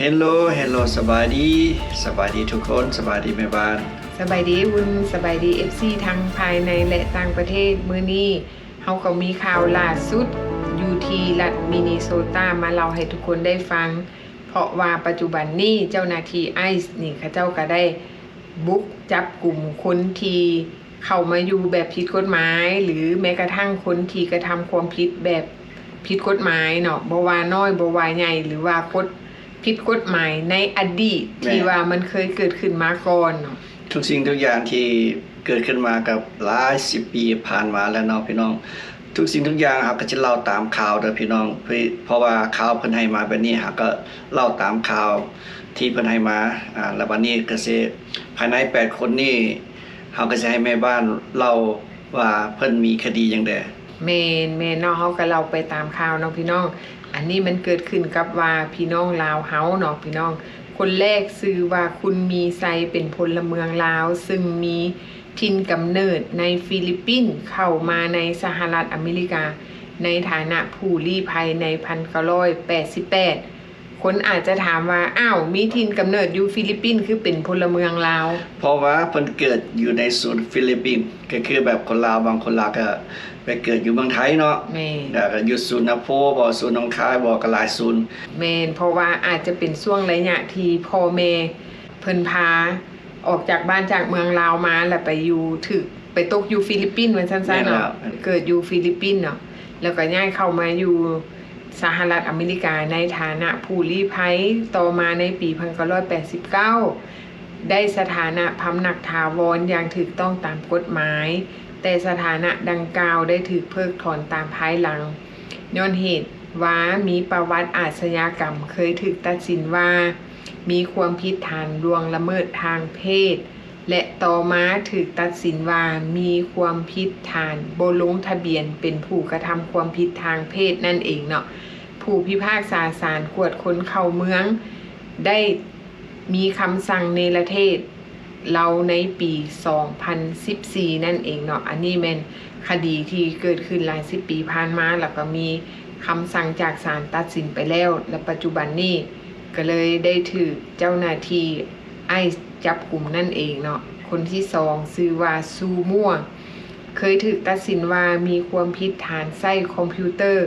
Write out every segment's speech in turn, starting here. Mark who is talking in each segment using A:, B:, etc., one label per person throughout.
A: เฮลโลสบายดีทุกคนสบายดีแม่บ้าน
B: สบายดีวุ้นสบายดี FC ทั้งภายในและต่างประเทศมื้อนี้เฮาก็มีข่าวล่าสุดอยู่ที่รัฐมินนิโซตามาเล่าให้ทุกคนได้ฟังเพราะว่าปัจจุบันนี้เจ้าหน้าที่ไอซ์นี่เขาเจ้าก็ได้บุกจับกลุ่มคนที่เข้ามาอยู่แบบผิดกฎหมายหรือแม้กระทั่งคนที่กระทำความผิดแบบผิดกฎหมายเนาะบ่ว่าน้อยบ่ว่าใหญ่หรือว่าผิดกฎหมายในอดีตที่ว่ามันเคยเกิดขึ้นมาก่อนเนาะ
A: ทุกสิ่งทุกอย่างที่เกิดขึ้นมากับหลาย10 ปีผ่านมาแล้วเนาะพี่น้องทุกสิ่งทุกอย่างเราก็จะเล่าตามข่าวเด้อพี่น้องเพราะว่าข่าวเพิ่นให้มาแบบนี้เราก็เล่าตามข่าวที่เพิ่นให้มาแล้ววันนี้ก็สิภายใน8คนนี้เราก็จะให้แม่บ้านเล่าว่าเพิ่นมีคดีจังได๋
B: แม่นเนาะเฮาก็เล่าไปตามข่าวเนาะพี่น้องอันนี้มันเกิดขึ้นกับว่าพี่น้องลาวเฮาเนาะพี่น้องคนแรกชื่อว่าคุณมีไซเป็นพลเมืองลาวซึ่งมีถิ่นกำเนิดในฟิลิปปินส์เข้ามาในสหรัฐอเมริกาในฐานะผู้ลี้ภัยใน1988คนอาจจะถามว่าอ้าวมีถิ่นกำเนิดอยู่ฟิลิปปินส์คือเป็นพลเมืองลาว
A: เพราะว่าเพิ่นเกิดอยู่ในศูนย์ฟิลิปปินส์ก็คือแบบคนลาวบางคนลาวก็ไปเกิดอยู่เมืองไทยเนาะ
B: แม่
A: ก็อยู่ศูนย์นาโพบ่ศูนย์หนองคายบ่ก็หลายศูนย์
B: แม่นเพราะว่าอาจจะเป็นช่วงระยะที่พ่อแม่เพิ่นพาออกจากบ้านจากเมืองลาวมาแล้วไปตกอยู่ฟิลิปปินส์ว่าซั่นๆเนาะเกิดอยู่ฟิลิปปินส์เนาะแล้วก็ย้ายเข้ามาอยู่สหรัฐอเมริกาในฐานะผู้ลี้ภัยต่อมาในปี1989ได้สถานะพำนักถาวรอย่างถูกต้องตามกฎหมายแต่สถานะดังกล่าวได้ถูกเพิกถอนตามภายหลังย้อนเหตุว่ามีประวัติอาชญากรรมเคยถูกตัดสินว่ามีความผิดฐานล่วงละเมิดทางเพศและต่อมาถูกตัดสินว่ามีความผิดฐานบ่ลงทะเบียนเป็นผู้กระทำความผิดทางเพศนั่นเองเนาะผู้พิพากษาศาลตรวจคนเข้าเมืองได้มีคำสั่งเนรเทศเราในปี2014นั่นเองเนาะอันนี้เป็นคดีที่เกิดขึ้นหลาย10 ปีผ่านมาแล้วก็มีคำสั่งจากศาลตัดสินไปแล้วและปัจจุบันนี้ก็เลยได้ถือเจ้าหน้าที่ไอซ์จับกลุ่มนั่นเองเนาะคนที่2ชื่อว่าซูมั่วเคยถูกตัดสินว่ามีความผิดฐานใช้คอมพิวเตอร์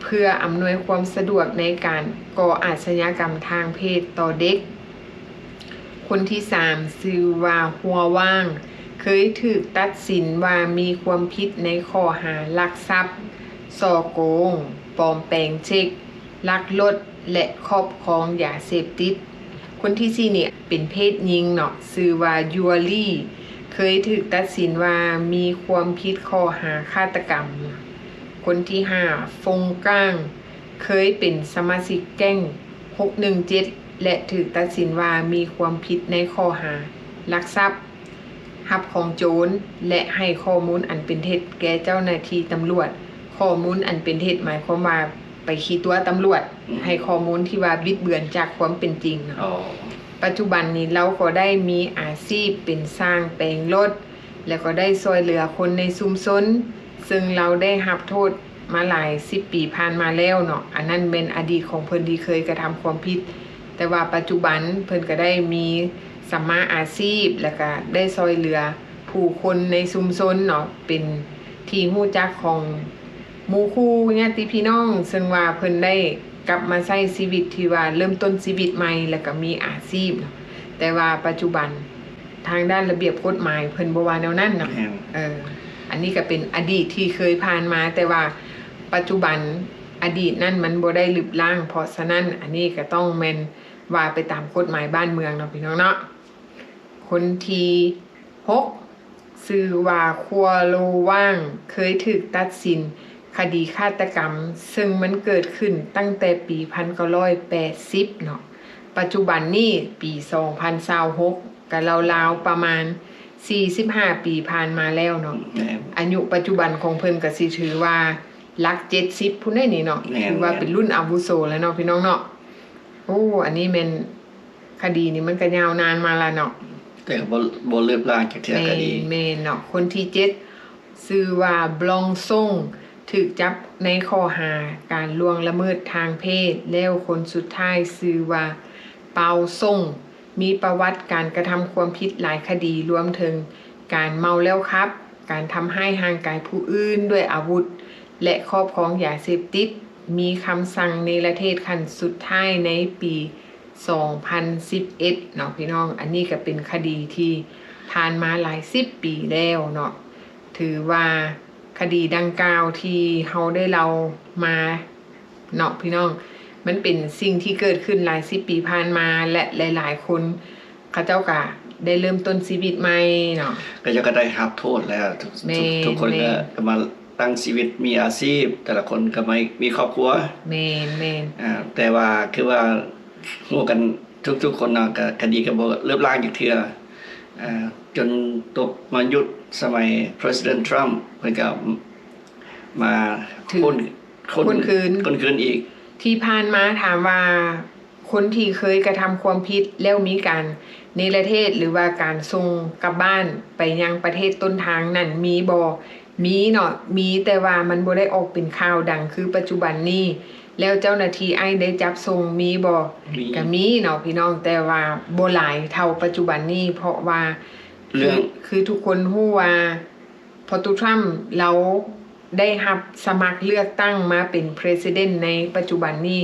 B: เพื่ออำนวยความสะดวกในการก่ออาชญากรรมทางเพศต่อเด็กคนที่3ชื่อว่าหัวว่างเคยถูกตัดสินว่ามีความผิดในข้อหาลักทรัพย์ฉ้อโกงปลอมแปลงเช็คลักลดและครอบครองยาเสพติดคนที่4เนี่ยเป็นเพศหญิงเนาะชื่อว่ายัวลี่เคยถูกตัดสินว่ามีความผิดข้อหาฆาตกรรมคนที่5ฟงก้างเคยเป็นสมาชิกแก๊ง617และถูกตัดสินว่ามีความผิดในข้อหาลักทรัพย์รับของโจรและให้ข้อมูลอันเป็นเท็จแก่เจ้าหน้าที่ตำรวจข้อมูลอันเป็นเท็จหมายความว่าไปขี้ตัวตำรวจให้ข้อมูลที่ว่าบิดเบือนจากความเป็นจริงเนาะปัจจุบันนี้เราก็ได้มีอาชีพเป็นสร้างแปลงรถแล้วก็ได้ช่วยเหลือคนในชุมชนซึ่งเราได้รับโทษมาหลาย10 ปีผ่านมาแล้วเนาะอันนั้นเป็นอดีตของเพิ่นที่เคยกระทำความผิดแต่ว่าปัจจุบันเพิ่นก็ได้มีสัมมาอาชีพแล้วก็ได้ช่วยเหลือผู้คนในชุมชนเนาะเป็นที่รู้จักของหมู่คู่ญาติพี่น้องซึ่งว่าเพิ่นได้กลับมาใช้ชีวิตที่ว่าเริ่มต้นชีวิตใหม่แล้วก็มีอาชีพแต่ว่าปัจจุบันทางด้านระเบียบกฎหมายเพิ่นบ่ว่าแนวนั้นเนาะอันนี้ก็เป็นอดีตที่เคยผ่านมาแต่ว่าปัจจุบันอดีตนั้นมันบ่ได้ลบล้างเพราะฉะนั้นอันนี้ก็ต้องแม่นว่าไปตามกฎหมายบ้านเมืองเนาะพี่น้องเนาะคนที่6ชื่อว่าคัวโลว่างเคยถูกตัดสินคดีฆาตกรรมซึ่งมันเกิดขึ้นตั้งแต่ปี1980เนาะปัจจุบันนี้ปี2026ก็ราวๆประมาณ45 ปีผ่านมาแล้วเนาะอายุปัจจุบันของเพิ่นก็สิถือว่าหลัก70พุ่นได้นี่เนาะถือว่าเป็นรุ่นอาวุโสแล้วเนาะพี่น้องเนาะโอ้อันนี้แม่นคดีนี้มันก็ยาวนานมาแล้วเนาะ
A: แต่บ่เลือบล้างจากเทื่อคดี
B: แม่นเนาะคนที่7ชื่อว่าบลองซ่งถูกจับในข้อหาการล่วงละเมิดทางเพศแล้วคนสุดท้ายชื่อว่า เปาส่งมีประวัติการกระทำความผิดหลายคดีรวมถึงการเมาแล้วครับการทำให้ห่างกายผู้อื่นด้วยอาวุธและครอบครองยาเสพติดมีคำสั่งเนรเทศขั้นสุดท้ายในปี2011เนาะพี่น้องอันนี้ก็เป็นคดีที่ผ่านมาหลาย10 ปีแล้วเนาะถือว่าคดีดังกล่าวที่เฮาได้เล่ามาเนาะพี่น้องมันเป็นสิ่งที่เกิดขึ้นหลาย10 ปีผ่านมาและหลายๆคนเขาเจ้าก็ได้เริ่มต้นชีวิตใหม่เนาะ
A: ก็จะก็ได้รับโทษแล้วทุกคนก็มาตั้งชีวิตมีอาชีพแต่ละคนก็ไม่มีครอบครัว
B: แม่น
A: แต่ว่าคือว่าฮู้กันทุกคนเนาะก็คดีก็บ่เลิบล้างจักเทื่อจนตกมายุดสมัย President Trump เพิ่นก็มาคนคืนอีก
B: ที่ผ่านมาถามว่าคนที่เคยกระทำความผิดแล้วมีการเนรเทศหรือว่าการส่งกลับบ้านไปยังประเทศต้นทางนั่นมีบ่มีเนาะมีแต่ว่ามันบ่ได้ออกเป็นข่าวดังคือปัจจุบันนี้แล้วเจ้าหน้าที่ได้จับส่งมีบ่ก็มีเนาะพี่น้องแต่ว่าบ่หลายเท่าปัจจุบันนี้เพราะว่าคือทุกคนฮู้ว่าพอทรัมป์เราได้รับสมัครเลือกตั้งมาเป็น President ในปัจจุบันนี้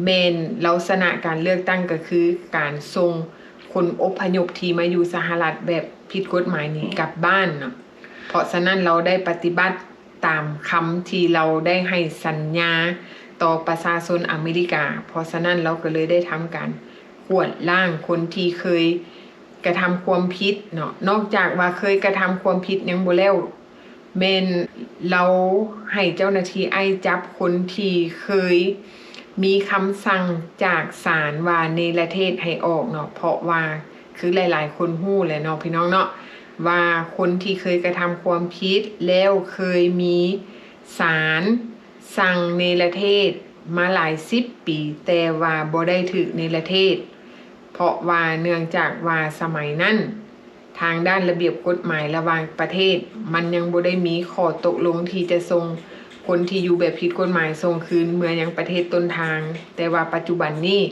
B: เมนลักษณะการเลือกตั้งก็คือการส่งคนอพยพที่มาอยู่สหรัฐแบบผิดกฎหมายนี้กลับบ้านเนาะเพราะฉะนั้นเราได้ปฏิบัติตามคำที่เราได้ให้สัญญาต่อประชาชนอเมริกาเพราะฉะนั้นเราก็เลยได้ทำการกวดล้างคนที่เคยกระทำความผิดเนาะนอกจากว่าเคยกระทำความผิดยังบ่แล้วเมนเราให้เจ้าหน้าที่จับคนที่เคยมีคำสั่งจากศาลว่าเนรเทศให้ออกเนาะเพราะว่าคือหลายๆคนฮู้แหละเนาะพี่น้องเนาะว่าคนที่เคยกระทำความผิดแล้วเคยมีศาลสั่งเนรเทศมาหลาย10 ปีแต่ว่าบ่ได้ถูกเนรเทศเพราะว่าเนื่องจากว่าสมัยนั้นทางด้านระเบียบกฎหมายระหว่างประเทศมันยังบ่ได้มีข้อตกลงที่จะส่งคนที่อยู่แบบผิดกฎหมายส่งคืนเมื่อยังประเทศต้นทางแต่ว่าปัจจุบันนี้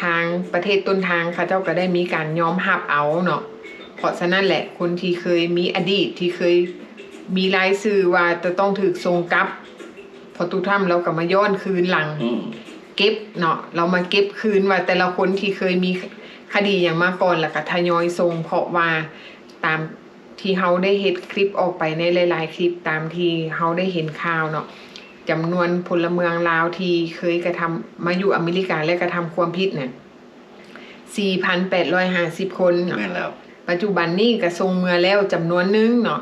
B: ทางประเทศต้นทางเขาเจ้าก็ได้มีการยอมรับเอาเนาะเพราะฉะนั้นแหละคนที่เคยมีอดีตที่เคยมีรายชื่อว่าจะต้องถูกส่งกลับพอตุถ้ำเราก็มาย้อนคืนหลังเก็บเนาะเรามาเก็บคืนว่าแต่ละคนที่เคยมีคดีอย่างมาก่อนแล้วก็ทยอยส่งเพราะว่าตามที่เฮาได้เห็นคลิปออกไปในหลายๆคลิปตามที่เฮาได้เห็นข่าวเนาะจำนวนพลเมืองลาวที่เคยกระทำมาอยู่อเมริกาและกระทำความผิดเนี่ย 4,850 คนเนาะปัจจุบันนี้ก็ส่งเมือแล้วจำนวนนึงเนาะ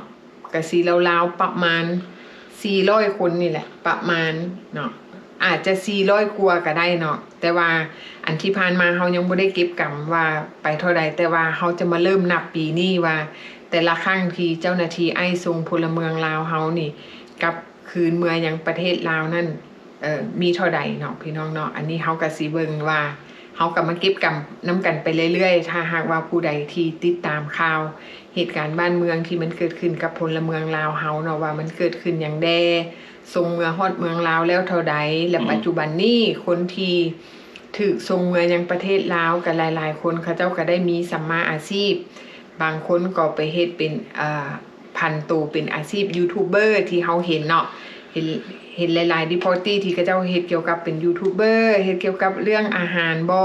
B: ก็สิราวๆประมาณ400 คนนี่แหละประมาณเนาะอาจจะ400กว่าก็ได้เนาะแต่ว่าอันที่ผ่านมาเฮายังบ่ได้เก็บกำว่าไปเท่าใดแต่ว่าเฮาจะมาเริ่มนับปีนี้ว่าแต่ละครั้งที่เจ้าหน้าที่ส่งพลเมืองลาวเฮานี่กับคืนเมืองยังประเทศลาวนั่นมีเท่าใดเนาะพี่น้องเนาะอันนี้เฮาก็สิเบิ่งว่าเฮาก็มาเก็บกำนำกันไปเรื่อยๆถ้าหากว่าผู้ใดที่ติดตามข่าวเหตุการณ์บ้านเมืองที่มันเกิดขึ้นกับพลเมืองลาวเฮาเนาะว่ามันเกิดขึ้นอย่างแดส่งเมืองฮอดเมืองลาวแล้วเท่าใดและปัจจุบันนี้คนที่ถูกส่งเมืองยังประเทศลาวกันหลายๆคนเขาเจ้าก็ได้มีสัมมาอาชีพบางคนก็ไปเฮ็ดเป็นพันโตเป็นอาชีพยูทูบเบอร์ที่เฮาเห็นเนาะเห็นหลายๆรีพอร์ตี้ที่เขาเจ้าเฮ็ดเกี่ยวกับเป็นยูทูบเบอร์เฮ็ดเกี่ยวกับเรื่องอาหารบ่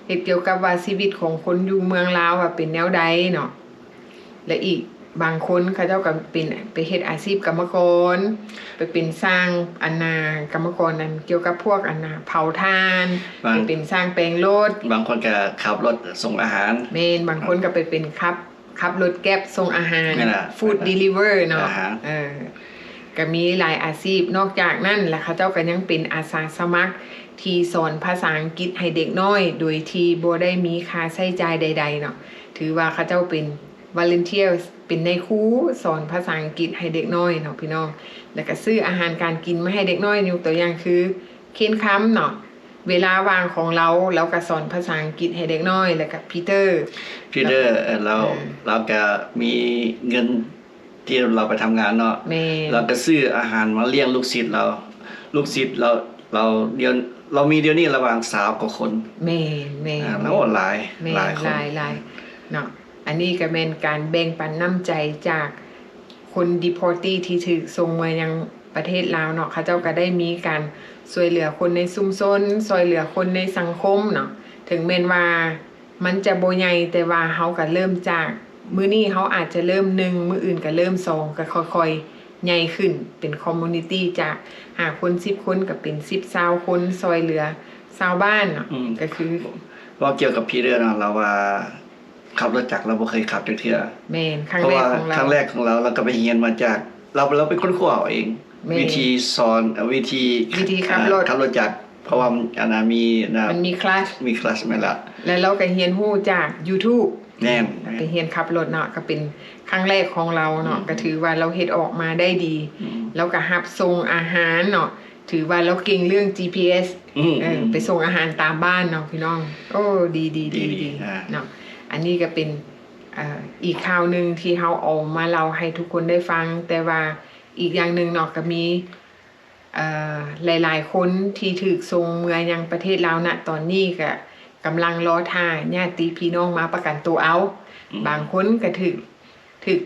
B: เฮ็ดเกี่ยวกับว่าชีวิตของคนอยู่เมืองลาวว่าเป็นแนวใดเนาะและอีกบางคนเขาเจ้าก็เป็นไปเฮ็ดอาชีพกรรมกรไปเป็นสร้างกรรมกรนั้นเกี่ยวกับพวกเผาถ่านไปเป็นสร้างแปลงรถ
A: บางคนก็ขับรถส่งอาหาร
B: บางคนก็ไปเป็นขับรถแก๊ปส่งอาหารฟู้ดเดลิเวอร์เนาะก็มีหลายอาชีพนอกจากนั้นแล้วเขาเจ้าก็ยังเป็นอาสาสมัครที่สอนภาษาอังกฤษให้เด็กน้อยโดยที่บ่ได้มีค่าใช้จ่ายใดๆเนาะถือว่าเขาเจ้าเป็นvolunteer เป็นในครูสอนภาษาอังกฤษให้เด็กน้อยเนาะพี่น้องแล้วก็ซื้ออาหารการกินมาให้เด็กน้อยยกตัวอย่างคือเคนคัมเนาะเวลาว่างของเราก็สอนภาษาอังกฤษให้เด็กน้อยแล้วก็พีเตอร์
A: เราก็มีเงินที่เราไปทำงานเนาะเราก็ซื้ออาหารมาเลี้ยงลูกศิษย์เราเรียน เรามีเดี๋ยวนี้ระหว่าง3กว่าคน
B: แม่น
A: แล้วหลาย
B: แม่น
A: หลายคน
B: หลายเนาะอันนี้ก็เป็นการแบ่งปันน้ำใจจากคนดีพอร์ตี้ที่ถูกส่งมายังประเทศลาวเนาะเขาเจ้าก็ได้มีการช่วยเหลือคนในชุมชนช่วยเหลือคนในสังคมเนาะถึงแม้นว่ามันจะบ่ใหญ่แต่ว่าเฮาก็เริ่มจากมื้อนี้เฮาอาจจะเริ่ม1มื้ออื่นก็เริ่ม2ก็ค่อยๆใหญ่ขึ้นเป็นคอมมูนิตี้จาก5คน10คนก็เป็น10 20คนช่วยเหลือชาวบ้านเนาะก็คือ
A: ว่าเกี่ยวกับพี่เรื่องเราว่าขับรถจักรเราบ่เคยขับจักเทื่อ
B: แม่นครั้ง
A: เพราะ
B: แรก
A: ว่า
B: ของเรา
A: ครั้งแรกของเราก็ไปเรียนมาจากเราเป็นคนขั้วเอาเอง
B: แม่
A: วิธีสอนวิธี
B: ขับรถ
A: ขับรถจักรเพราะว่าอันนั้นมีนะ
B: มันมีคลาส
A: มีคลาสแม่นละ
B: แล้วเราก็เรียนรู้จาก YouTube
A: แน่น
B: ไปเรียนขับรถเนาะก็เป็นครั้งแรกของเราเนาะก็ถือว่าเราเฮ็ดออกมาได้ดี แล้วก็รับส่งอาหารเนาะถือว่าเราเก่งเรื่อง GPS ไปส่งอาหารตามบ้านเนาะพี่น้อง โอ้ดีเนาะอันนี้ก็เป็นอีกข่าวหนึ่งที่เฮาเอามาเล่าให้ทุกคนได้ฟัง แต่ว่าอีกอย่างหนึ่งเนาะก็มีหลายๆคนที่ถูกส่งเมืองยังประเทศลาวณตอนนี้ก็กำลังรอท่าญาติพี่น้องมาประกันตัวเอาบางคนก็ถูก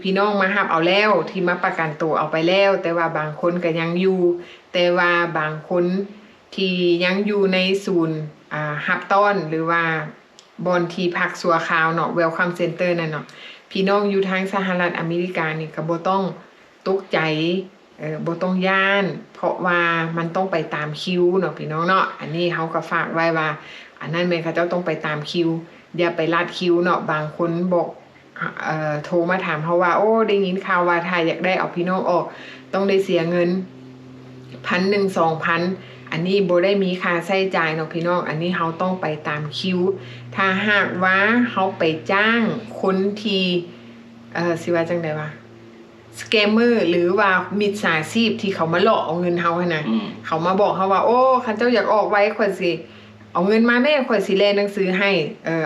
B: พี่น้องมารับเอาแล้วที่มาประกันตัวเอาไปแล้วแต่ว่าบางคนก็ยังอยู่แต่ว่าบางคนที่ยังอยู่ในศูนย์รับต้อนหรือว่าบอนที่พักสัวคราวเนาะ Welcome Center นั่นเนาะพี่น้องอยู่ทางสหรัฐอเมริกานี่ก็บ่ต้องตกใจบ่ต้องย่านเพราะว่ามันต้องไปตามคิวเนาะพี่น้องเนาะอันนี้เฮาก็ฝากไว้ว่าอันนั้นแม่นเขาเจ้าต้องไปตามคิวอย่าไปลัดคิวเนาะบางคนบอกโทรมาถามเฮาว่าโอ้ได้ยินข่าวว่าถ้าอยากได้เอาพี่น้องออกต้องได้เสียเงิน 1,000 2,000 อันนี้บ่ได้มีค่าใช้จ่ายเนาะพี่น้องอันนี้เฮาต้องไปตามคิวถ้าหากว่าเฮาไปจ้างคนที่สิว่าจังได๋วะสแกมเมอร์หรือว่ามิจฉาชีพที่เขามาหลอกเอาเงินเฮาหั่นน่ะเขามาบอกเฮาว่าโอ้คันเจ้าอยากออกไว้ข่อยสิเอาเงินมาแม่ข่อยสิแลหนังสือให้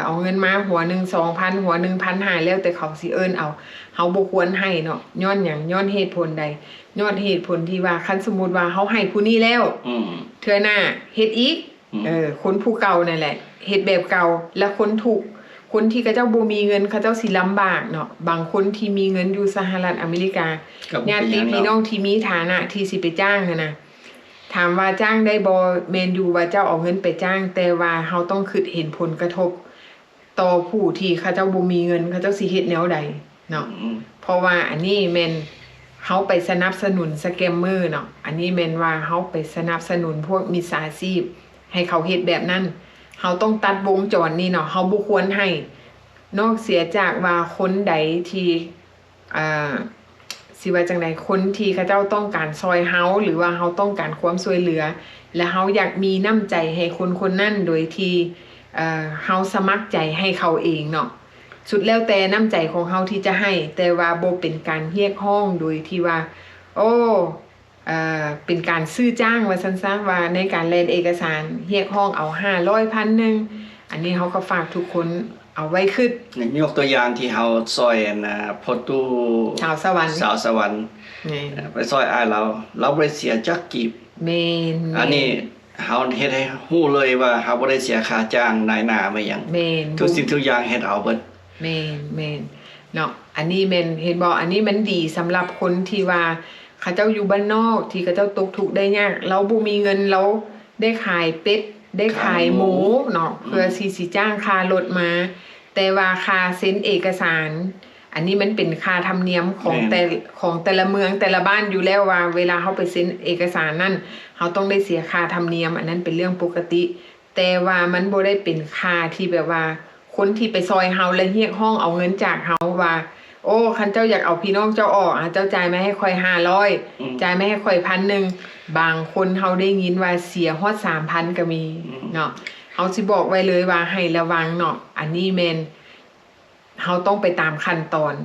B: เอาเงินมาหัวหนึ่ง 2,000 หัวหนึ่ง 1,500แล้วแต่เขาสิเอิ้นเอาเฮาบ่ควรให้เนาะย้อนหยังย้อนเหตุผลใดย้อนเหตุผลที่ว่าคันสมมุติว่าเฮาให้ผู้นี้แล้วเทื่อหน้าเฮ็ดอีกคนผู้เก่านั่นแหละเฮ็ดแบบเก่าแล้วคนถูกคนที่เขาเจ้าบ่มีเงินเขาเจ้าสิลำบากเนาะบางคนที่มีเงินอยู่สหรัฐอเมริกาญาติพี่น้องที่มีฐานะที่สิไปจ้างนะถามว่าจ้างได้บ่แม่นอยู่ว่าเจ้าเอาเงินไปจ้างแต่ว่าเฮาต้องคิดเห็นผลกระทบต่อผู้ที่เขาเจ้าบ่มีเงินเขาเจ้าสิเฮ็ดแนวใดเนาะเพราะว่าอันนี้แม่นเฮาไปสนับสนุนสแกมเมอร์เนาะอันนี้แม่นว่าเฮาไปสนับสนุนพวกมิจฉาชีพให้เขาเฮ็ดแบบนั้นเฮาต้องตัดวงจรนี่เนาะเฮาบ่ควรให้นอกเสียจากว่าคนใดที่สิว่าจังได๋คนที่เขาเจ้าต้องการซอยเฮาหรือว่าเฮาต้องการความช่วยเหลือและเฮาอยากมีน้ำใจให้คนนั้นโดยที่เฮาสมัครใจให้เขาเองเนาะสุดแล้วแต่น้ำใจของเฮาที่จะให้แต่ว่าบ่เป็นการเรียกร้องโดยที่ว่าโอ้เป็นการซื้อจ้างว่าซั่นๆว่าในการแลนเอกสารเรียกร้องเอา500 1,000นึงอันนี้เฮาก็ฝากทุกคนเอาไว้คิด
A: ยกตัวอย่างที่เฮาซอยพอตู้
B: ชาวสวรรค์
A: ไปซอยอ้ายเราบ่ได้เสียจักกีบ
B: แม่น
A: อันนี้เฮาเฮ็ดให้ฮู้เลยว่าเฮาบ่ได้เสียค่าจ้างนายหน้ามาหยัง
B: แม่น
A: ทุกสิ่งทุกอย่างเฮ็ดเอาเบิด
B: แม่นเนาะอันนี้แม่นเห็นบ่อันนี้มันดีสำหรับคนที่ว่าเขาเจ้าอยู่บ้านนอกที่เขาเจ้าตกทุกข์ได้ยากเราบ่มีเงินเราได้ขายเป็ดได้ขายหมูเนาะเพื่อสิจ้างค่ารถมาแต่ว่าค่าเซ็นเอกสารอันนี้มันเป็นค่าธรรมเนียมของแต่ละเมืองแต่ละบ้านอยู่แล้วว่าเวลาเฮาไปเซ็นเอกสารนั่นเฮาต้องได้เสียค่าธรรมเนียมอันนั้นเป็นเรื่องปกติแต่ว่ามันบ่ได้เป็นค่าที่แบบว่าคนที่ไปซอยเฮาและเรียกร้องเอาเงินจากเฮาว่าโอ้คันเจ้าอยากเอาพี่น้องเจ้าออกเจ้าจ่ายมาให้ค่อย500จ่ายมาให้ค่อย 1,000 บางคนเฮาได้ยินว่าเสียฮอด 3,000 ก็มีเนาะเฮาสิบอกไว้เลยว่าให้ระวังเนาะอันนี้แม่นเฮาต้องไปตามขั้นตอน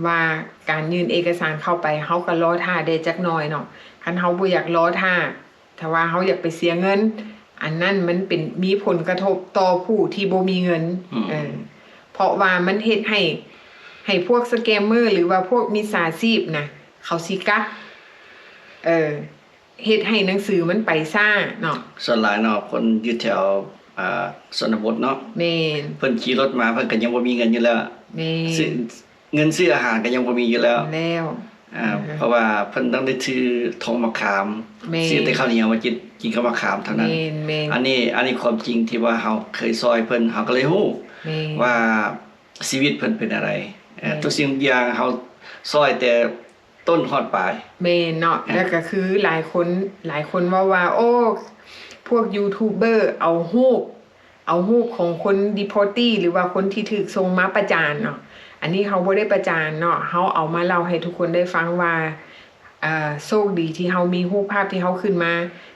B: ว่าการยื่นเอกสารเข้าไปเฮาก็รอท่าได้จักหน่อยเนาะคันเฮาบ่อยากรอท่าถ้าว่าเฮาอยากไปเสียเงินอันนั้นมันเป็นมีผลกระทบต่อผู้ที่บ่มีเงินเพราะว่ามันเฮ็ดให้พวกสแกมเมอร์หรือว่าพวกมิจฉาชีพนะเขาสิกัก เฮ็ดให้หนังสือมันไปซ่าเนาะ
A: ส่วนหลายเนาะคนอยู่แถวชนบทเนาะ
B: แม่น
A: เพิ่นขี่รถมาเพิ่นก็ยังบ่มีเงินอยู่แล้ว
B: แม่
A: ซื้อน เงินซื้ออาหารก็ยังบ่มีอยู่แล้ว
B: แล้ว
A: เพราะว่าเพิ่นต้องได้ซื้อทองมะขาม
B: แม่
A: ซื้อแต่ข้าวเหนียวมากินกับมะขามเท่านั้น
B: แม่นแม่น
A: อันนี้ความจริงที่ว่าเฮาเคยซอยเพิ่นเฮาก็เลยฮู้
B: แม่น
A: ว่าชีวิตเพิ่นเป็นอะไรทุกสิ่งทุกอย่างเฮาซอยแต่ต้นฮอดปลาย
B: แม่นเนาะแล้วก็คือหลายคนว่าโอ้พวกยูทูบเบอร์เอารูปของคนดีโพตี้หรือว่าคนที่ถูกส่งมาประจานเนาะอันนี้เขาบ่ได้ประจานเนาะเขาเอามาเล่าให้ทุกคนได้ฟังว่าโชคดีที่เขามีรูปภาพที่เขาขึ้นมา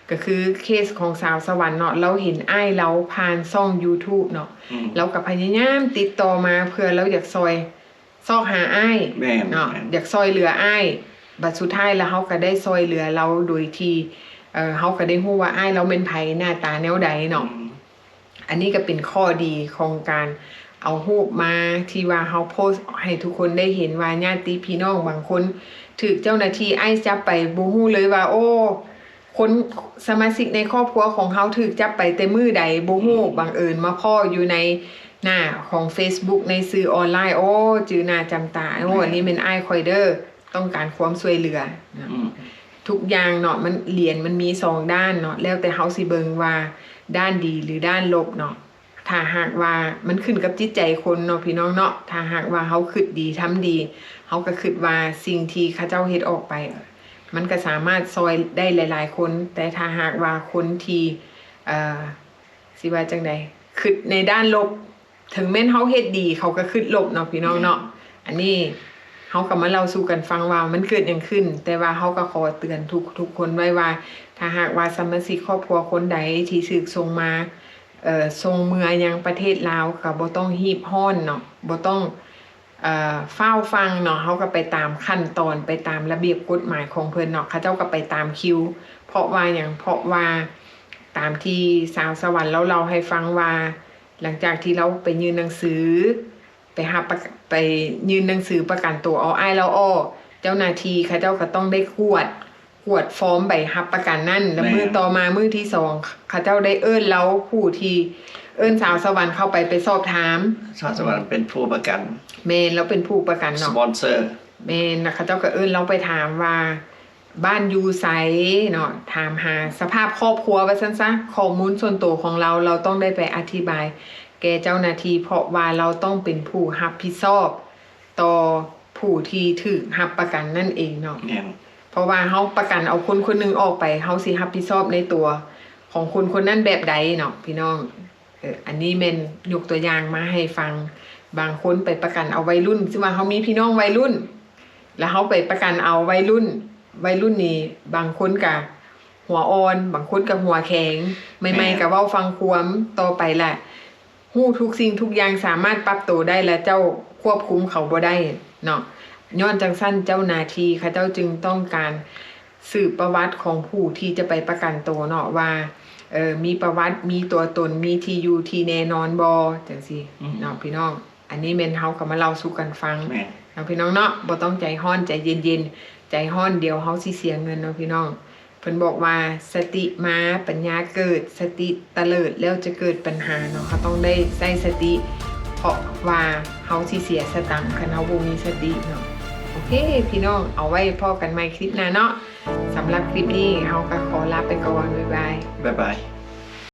B: ก็คือเคสของสาวสวรรค์เนาะเราเห็นอ้ายเราผ่านช่อง YouTube เนาะเราก็พยายามติดต่อมาเพื่อเราอยากซอกหาอ้าย
A: แม่น
B: เนาะอยากซอยเหลืออ้ายบัดสุดท้ายแล้วเขาก็ได้ซอยเหลือเราโดยที่เขาก็ได้รู้ว่าอ้ายเราเป็นไผหน้าตาแนวใดเนาะอันนี้ก็เป็นข้อดีของการเอารูปมาที่ว่าเขาโพสต์ให้ทุกคนได้เห็นว่าญาติพี่น้องบางคนถูกเจ้าหน้าที่อ้ายจับไปบ่ฮู้เลยว่าโอ้คนสมาชิกในครอบครัวของเขาถูกจับไปแต่มื้อใดบ่ฮู้บังเอิญมาพ้ออยู่ในหน้าของ Facebook ในสื่อออนไลน์โอ้จือหน้าจำตาโอ้อันนี้เป็นอ้ายคอยเด้อต้องการความช่วยเหลือนะทุกอย่างเนาะมันเหรียญมันมี2ด้านเนาะแล้วแต่เฮาสิเบิ่งว่าด้านดีหรือด้านลบเนาะถ้าหากว่ามันขึ้นกับจิตใจคนเนาะพี่น้องเนาะถ้าหากว่าเฮาคิดดีทำดีเฮาก็คิดว่าสิ่งที่เขาเจ้าเฮ็ดออกไปมันก็สามารถซอยได้หลายๆคนแต่ถ้าหากว่าคนที่สิว่าจังใดคิดในด้านลบถึงแม้นเฮาเฮ็ดดีเขาก็คิดลบเนาะพี่น้องเนาะอันนี้เฮาก็มาเล่าสู่กันฟังว่ามันเกิดหยังขึ้นแต่ว่าเฮาก็ขอเตือนทุกคนไว้ว่าถ้าหากว่าสมาชิกครอบครัวคนใดที่ถูกส่งมาส่งเมือยังประเทศลาวก็บ่ต้องฮีบฮ้อนเนาะบ่ต้องเฝ้าฟังเนาะเฮาก็ไปตามขั้นตอนไปตามระเบียบกฎหมายของเพิ่นเนาะเขาเจ้าก็ไปตามคิวเพราะว่าหยังเพราะว่าตามที่สาวสวรรค์เราให้ฟังว่าหลังจากที่เราไปยื่นหนังสือไปยื่นหนังสือประกันตัวเอาอ้ายเราอ้อเจ้าหน้าที่เขาเจ้าก็ต้องได้กวดฟอร์มใบรับประกันนั่นแล้วมื้อต่อมามื้อที่2เขาเจ้าได้เอิ้นเราผู้ที่เอิ้นสาวสวรรค์เข้าไปสอบถาม
A: สาวสวรรค์เป็นผู้ประกัน
B: แม่นแล้วเป็นผู้ประกันเนาะ
A: สปอนเซอร์
B: แม่นเขาเจ้าก็เอิ้นเราไปถามว่าบ้านอยู่ไสเนาะถามหาสภาพครอบครัวว่าซั่นซะข้อมูลส่วนตัวของเราต้องได้ไปอธิบายแก่เจ้าหน้าที่เพราะว่าเราต้องเป็นผู้รับผิดชอบต่อผู้ที่ถูกรับประกันนั่นเองเนาะเพราะว่าเฮาประกันเอาคนนึงออกไปเฮาสิรับผิดชอบในตัวของคนนั้นแบบใดเนาะพี่น้องอันนี้แม่นยกตัวอย่างมาให้ฟังบางคนไปประกันเอาวัยรุ่นซึ่งว่าเฮามีพี่น้องวัยรุ่นแล้วเฮาไปประกันเอาวัยรุ่นนี่บางคนก็หัวอ่อนบางคนก็หัวแข็งใหม่ๆก็เว้าฟังความต่อไปแหละฮู้ทุกสิ่งทุกอย่างสามารถปรับตัวได้และเจ้าควบคุมเขาบ่ได้เนาะย้อนจังสั้นเจ้าหน้าที่เขาเจ้าจึงต้องการสืบประวัติของผู้ที่จะไปประกันตัวเนาะว่ามีประวัติมีตัวตนมีที่อยู่ที่แน่นอนบ่จังซี่เนาะพี่น้องอันนี้แม่นเฮาก็มาเล่าสู่กันฟังเนาะพี่น้องเนาะบ่ต้องใจร้อนใจเย็นๆใจร้อนเดี๋ยวเฮาสิเสียเงินเนาะพี่น้องเพิ่นบอกว่าสติมาปัญญาเกิดสติเตลิดแล้วจะเกิดปัญหาเนาะเขาต้องได้ใช้สติเพราะว่าเฮาสิเสียสตังค์คันเฮาบ่มีสติเนาะโอเคพี่น้องเอาไว้พอกันใหม่คลิปหน้าเนาะสำหรับคลิปนี้เฮาก็ขอลาไปก่อนบ๊ายบาย